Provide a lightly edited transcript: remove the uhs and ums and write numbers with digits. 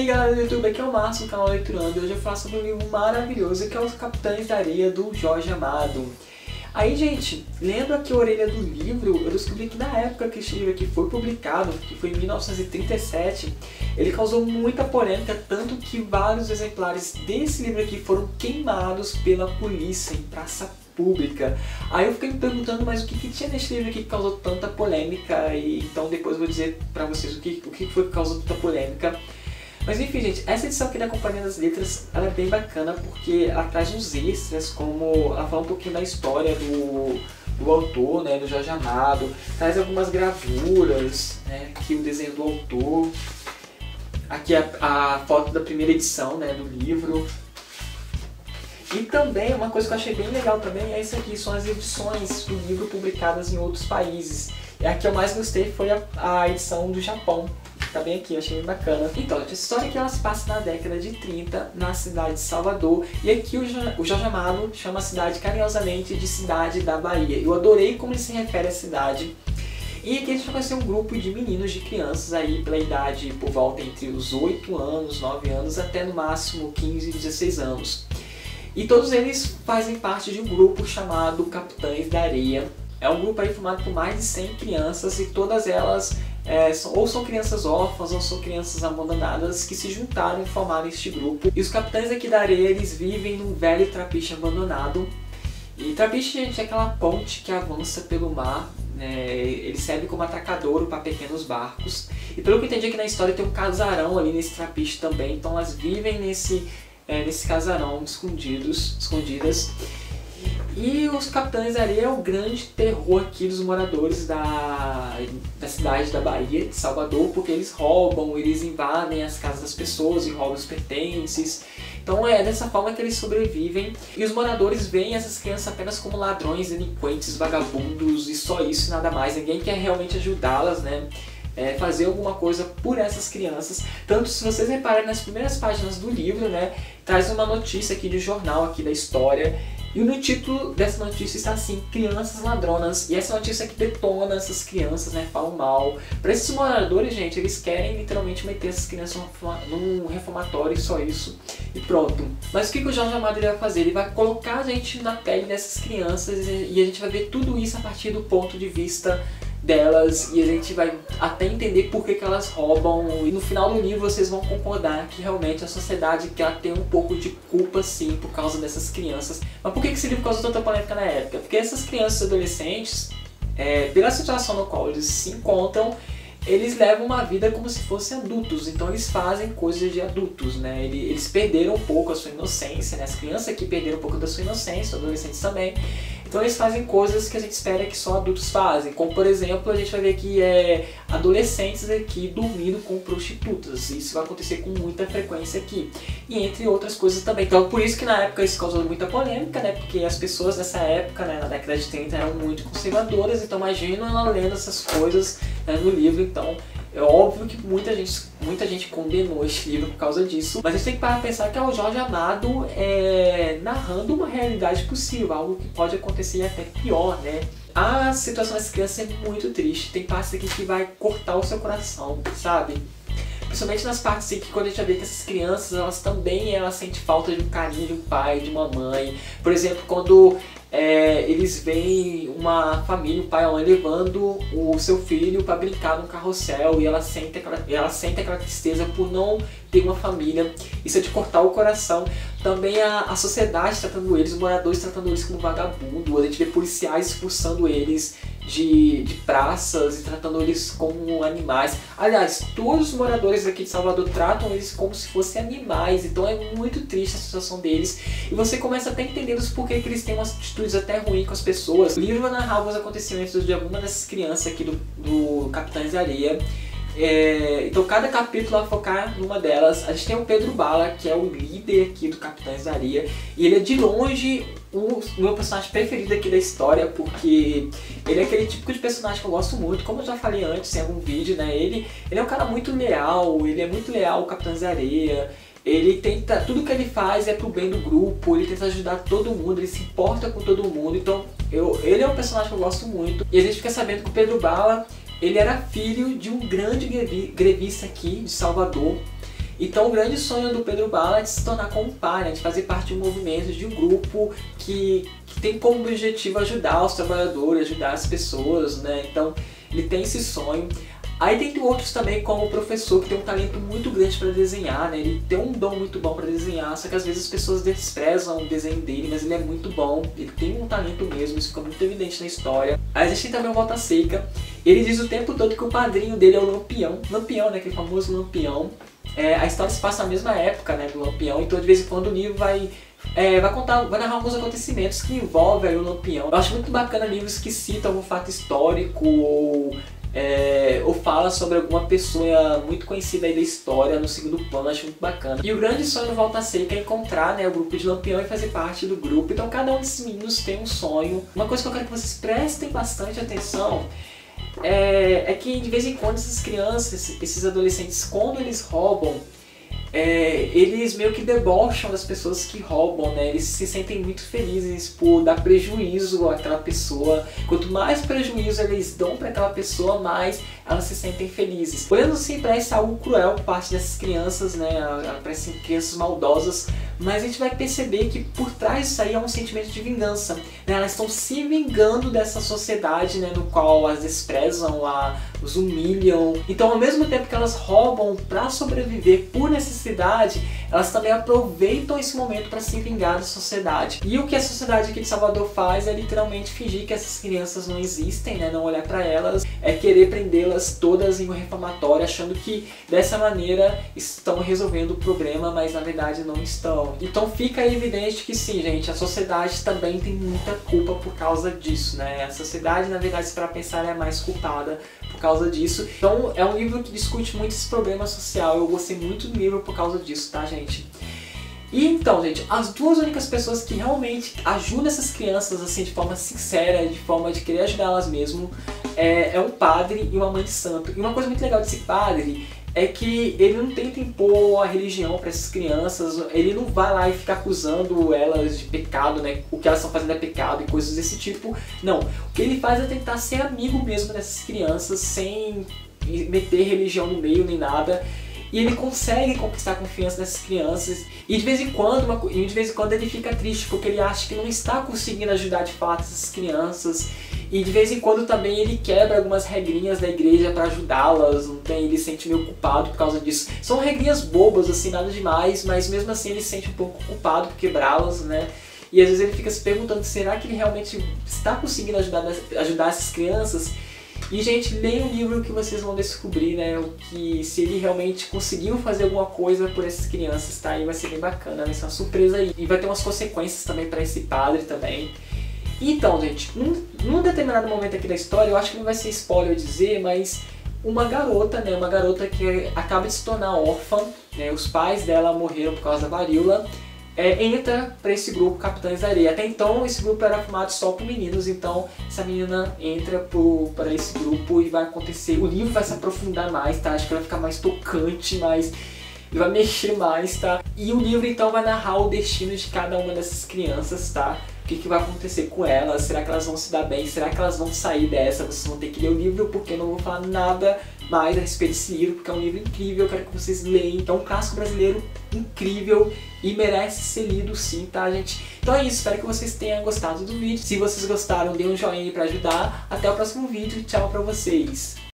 aí galera do YouTube, aqui é o Márcio do canal Leiturando e hoje eu faço sobre um livro maravilhoso que é Os Capitães da Areia, do Jorge Amado. Aí gente, lendo aqui a orelha do livro, eu descobri que na época que esse livro aqui foi publicado, que foi em 1937, ele causou muita polêmica, tanto que vários exemplares desse livro aqui foram queimados pela polícia em praça pública. Aí eu fiquei me perguntando, mas o que tinha nesse livro aqui que causou tanta polêmica? E então depois eu vou dizer pra vocês o que foi que causou tanta polêmica. Mas enfim gente, essa edição aqui da Companhia das Letras, ela é bem bacana porque ela traz uns extras, como ela fala um pouquinho da história do autor, né, do Jorge Amado, traz algumas gravuras, né, aqui o desenho do autor, aqui a foto da primeira edição, né, do livro. E também, uma coisa que eu achei bem legal também é isso aqui, são as edições do livro publicadas em outros países. E a que eu mais gostei foi a edição do Japão. Tá bem aqui, eu achei bem bacana. Então, essa história aqui ela se passa na década de 30, na cidade de Salvador. E aqui o Jorge Amado chama a cidade carinhosamente de Cidade da Bahia. Eu adorei como ele se refere à cidade. E aqui a gente vai conhecer um grupo de meninos, de crianças aí pela idade por volta entre os 8 anos, 9 anos, até no máximo 15, 16 anos. E todos eles fazem parte de um grupo chamado Capitães da Areia. É um grupo aí formado por mais de 100 crianças e todas elas ou são crianças órfãs ou são crianças abandonadas que se juntaram e formaram este grupo. E os Capitães aqui da Areia, eles vivem num velho trapiche abandonado. E trapiche, gente, é aquela ponte que avança pelo mar. Ele serve como atracadouro para pequenos barcos. E pelo que eu entendi aqui na história, tem um casarão ali nesse trapiche também. Então elas vivem nesse casarão escondidas. E os Capitães da Areia é o grande terror aqui dos moradores da cidade da Bahia, de Salvador, porque eles roubam, eles invadem as casas das pessoas e roubam os pertences. Então é dessa forma que eles sobrevivem. E os moradores veem essas crianças apenas como ladrões, delinquentes, vagabundos e só isso, nada mais. Ninguém quer realmente ajudá-las, né? Fazer alguma coisa por essas crianças. Tanto se vocês repararem nas primeiras páginas do livro, né, traz uma notícia aqui de jornal aqui da história. E no título dessa notícia está assim, crianças ladronas. E essa notícia que detona essas crianças, né, falam mal. Para esses moradores, gente, eles querem literalmente meter essas crianças num reformatório e só isso. E pronto. Mas o que o Jorge Amado vai fazer? Ele vai colocar a gente na pele dessas crianças e a gente vai ver tudo isso a partir do ponto de vista delas, e a gente vai até entender por que elas roubam, e no final do livro vocês vão concordar que realmente a sociedade que ela tem um pouco de culpa sim por causa dessas crianças. Mas por que esse livro causou tanta polêmica na época? Porque essas crianças e adolescentes, pela situação no qual eles se encontram, eles levam uma vida como se fossem adultos, então eles fazem coisas de adultos, né? Eles perderam um pouco a sua inocência, né? As crianças aqui perderam um pouco da sua inocência, os adolescentes também. Então eles fazem coisas que a gente espera que só adultos fazem, como por exemplo, a gente vai ver que adolescentes aqui dormindo com prostitutas. Isso vai acontecer com muita frequência aqui, e entre outras coisas também. Então por isso que na época isso causou muita polêmica, né? Porque as pessoas nessa época, né, na década de 30, eram muito conservadoras, então imagina ela lendo essas coisas, né, no livro. Então é óbvio que muita gente condenou esse livro por causa disso, mas a gente tem que parar pra pensar que é o Jorge Amado narrando uma realidade possível, algo que pode acontecer até pior, né? A situação dessa criança é muito triste, tem partes aqui que vai cortar o seu coração, sabe? Principalmente nas partes assim, que quando a gente vê que essas crianças, elas também sentem falta de um carinho de um pai, de uma mãe. Por exemplo, quando eles veem uma família, um pai e uma mãe levando o seu filho para brincar no carrossel e ela sente aquela tristeza por não ter uma família. Isso é de cortar o coração. Também a sociedade tratando eles, os moradores tratando eles como vagabundo. A gente vê policiais expulsando eles de praças e tratando eles como animais. Aliás, todos os moradores aqui de Salvador tratam eles como se fossem animais. Então é muito triste a situação deles. E você começa até a entender os porquê que eles têm umas atitudes até ruins com as pessoas. O livro vai narrar alguns acontecimentos de alguma dessas crianças aqui do Capitães da Areia. Então cada capítulo vai focar numa delas. A gente tem o Pedro Bala, que é o líder aqui do Capitães da Areia, e ele é de longe o meu personagem preferido aqui da história, porque ele é aquele tipo de personagem que eu gosto muito, como eu já falei antes em algum vídeo, né? Ele é um cara muito leal, ele é muito leal ao Capitães da Areia. Ele tenta, tudo que ele faz é pro bem do grupo, ele tenta ajudar todo mundo, ele se importa com todo mundo. Então ele é um personagem que eu gosto muito. E a gente fica sabendo que o Pedro Bala, ele era filho de um grande grevista aqui de Salvador. Então o grande sonho do Pedro Bala é de se tornar como pai, né? De fazer parte de um movimento, de um grupo que tem como objetivo ajudar os trabalhadores, ajudar as pessoas, né? Então ele tem esse sonho. Aí tem outros também, como o professor, que tem um talento muito grande para desenhar, né? Ele tem um dom muito bom para desenhar, só que às vezes as pessoas desprezam o desenho dele, mas ele é muito bom, ele tem um talento mesmo, isso fica muito evidente na história. Aí a gente tem também o Volta Seca, ele diz o tempo todo que o padrinho dele é o Lampião, né? Aquele famoso Lampião. A história se passa na mesma época, né, do Lampião, então de vez em quando o livro vai narrar alguns acontecimentos que envolvem aí o Lampião. Eu acho muito bacana livros que citam algum fato histórico ou fala sobre alguma pessoa muito conhecida aí da história no segundo plano, acho muito bacana. E o grande sonho do Volta Seca é encontrar, né, o grupo de Lampião e fazer parte do grupo. Então cada um desses meninos tem um sonho. Uma coisa que eu quero que vocês prestem bastante atenção é que de vez em quando essas crianças, esses adolescentes, quando eles roubam, eles meio que debocham das pessoas que roubam, né? Eles se sentem muito felizes por dar prejuízo àquela pessoa. Quanto mais prejuízo eles dão para aquela pessoa, mais elas se sentem felizes. Olhando assim, parece algo cruel por parte dessas crianças, né? Parecem crianças maldosas, mas a gente vai perceber que por trás disso aí é um sentimento de vingança, né? Elas estão se vingando dessa sociedade, né, no qual as desprezam, os humilham. Então, ao mesmo tempo que elas roubam para sobreviver por necessidade, elas também aproveitam esse momento para se vingar da sociedade. E o que a sociedade aqui de Salvador faz é literalmente fingir que essas crianças não existem, né? Não olhar para elas, querer prendê-las todas em um reformatório, achando que dessa maneira estão resolvendo o problema, mas na verdade não estão. Então fica evidente que sim, gente, a sociedade também tem muita culpa por causa disso, né? A sociedade, na verdade, se para pensar, é mais culpada por causa disso. Então é um livro que discute muito esse problema social. Eu gostei muito do livro por causa disso, tá, gente? E então, gente, as duas únicas pessoas que realmente ajudam essas crianças assim de forma sincera, de forma de querer ajudá-las mesmo, é um padre e uma mãe de santo. E uma coisa muito legal desse padre é que ele não tenta impor a religião para essas crianças, ele não vai lá e fica acusando elas de pecado, né? O que elas estão fazendo é pecado e coisas desse tipo. Não, o que ele faz é tentar ser amigo mesmo dessas crianças, sem meter religião no meio nem nada. E ele consegue conquistar a confiança dessas crianças. E de vez em quando ele fica triste, porque ele acha que não está conseguindo ajudar de fato essas crianças. E de vez em quando também ele quebra algumas regrinhas da igreja para ajudá-las, não tem? Ele se sente meio culpado por causa disso. São regrinhas bobas, assim, nada demais, mas mesmo assim ele se sente um pouco culpado por quebrá-las, né? E às vezes ele fica se perguntando, será que ele realmente está conseguindo ajudar essas crianças? E, gente, leiam o livro que vocês vão descobrir, né, se ele realmente conseguiu fazer alguma coisa por essas crianças, tá? E vai ser bem bacana, vai ser uma surpresa aí. E vai ter umas consequências também para esse padre também. Então, gente, num determinado momento aqui da história, eu acho que não vai ser spoiler dizer, mas uma garota, né, uma garota que acaba de se tornar órfã, né, os pais dela morreram por causa da varíola, entra para esse grupo Capitães da Areia. Até então esse grupo era formado só por meninos, então essa menina entra para esse grupo e vai acontecer, o livro vai se aprofundar mais, tá? Acho que vai ficar mais tocante, vai mexer mais, tá? E o livro então vai narrar o destino de cada uma dessas crianças, tá? O que vai acontecer com elas, será que elas vão se dar bem, será que elas vão sair dessa? Vocês vão ter que ler o livro, porque eu não vou falar nada mais a respeito desse livro, porque é um livro incrível, eu quero que vocês leiam. É um clássico brasileiro incrível e merece ser lido sim, tá, gente? Então é isso, espero que vocês tenham gostado do vídeo. Se vocês gostaram, dê um joinha aí pra ajudar. Até o próximo vídeo, tchau pra vocês!